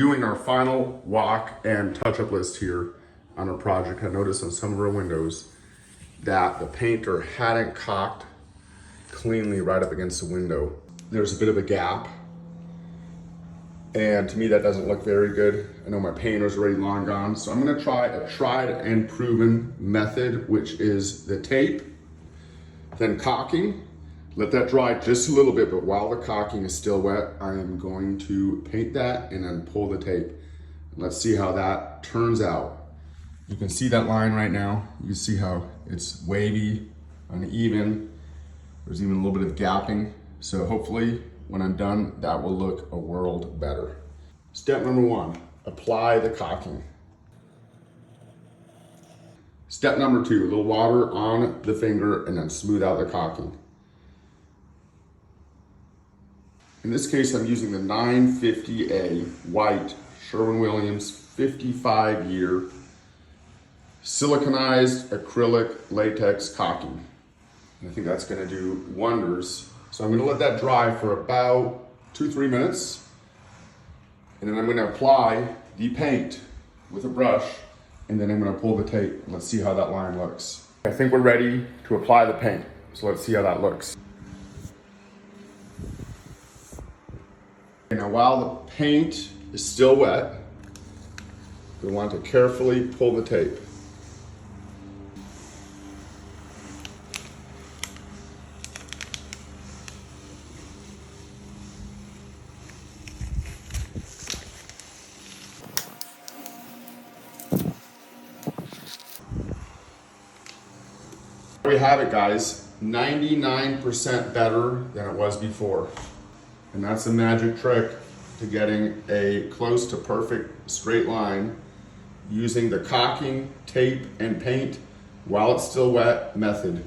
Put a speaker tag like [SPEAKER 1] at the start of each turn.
[SPEAKER 1] Doing our final walk and touch-up list here on our project. I noticed on some of our windows that the painter hadn't caulked cleanly right up against the window. There's a bit of a gap, and to me that doesn't look very good. I know my painter's already long gone, so I'm gonna try a tried and proven method, which is the tape, then caulking. Let that dry just a little bit, but while the caulking is still wet, I am going to paint that and then pull the tape. Let's see how that turns out. You can see that line right now. You can see how it's wavy, uneven. There's even a little bit of gapping. So hopefully when I'm done, that will look a world better. Step number 1, apply the caulking. Step number 2, a little water on the finger and then smooth out the caulking. In this case, I'm using the 950A white Sherwin-Williams 55-year siliconized acrylic latex caulking. And I think that's gonna do wonders. So I'm gonna let that dry for about 2-3 minutes. And then I'm gonna apply the paint with a brush, and then I'm gonna pull the tape. Let's see how that line looks. I think we're ready to apply the paint. So let's see how that looks. Now while the paint is still wet, we want to carefully pull the tape. There we have it, guys. 99% better than it was before. And that's the magic trick to getting a close to perfect straight line using the caulking, tape, and paint while it's still wet method.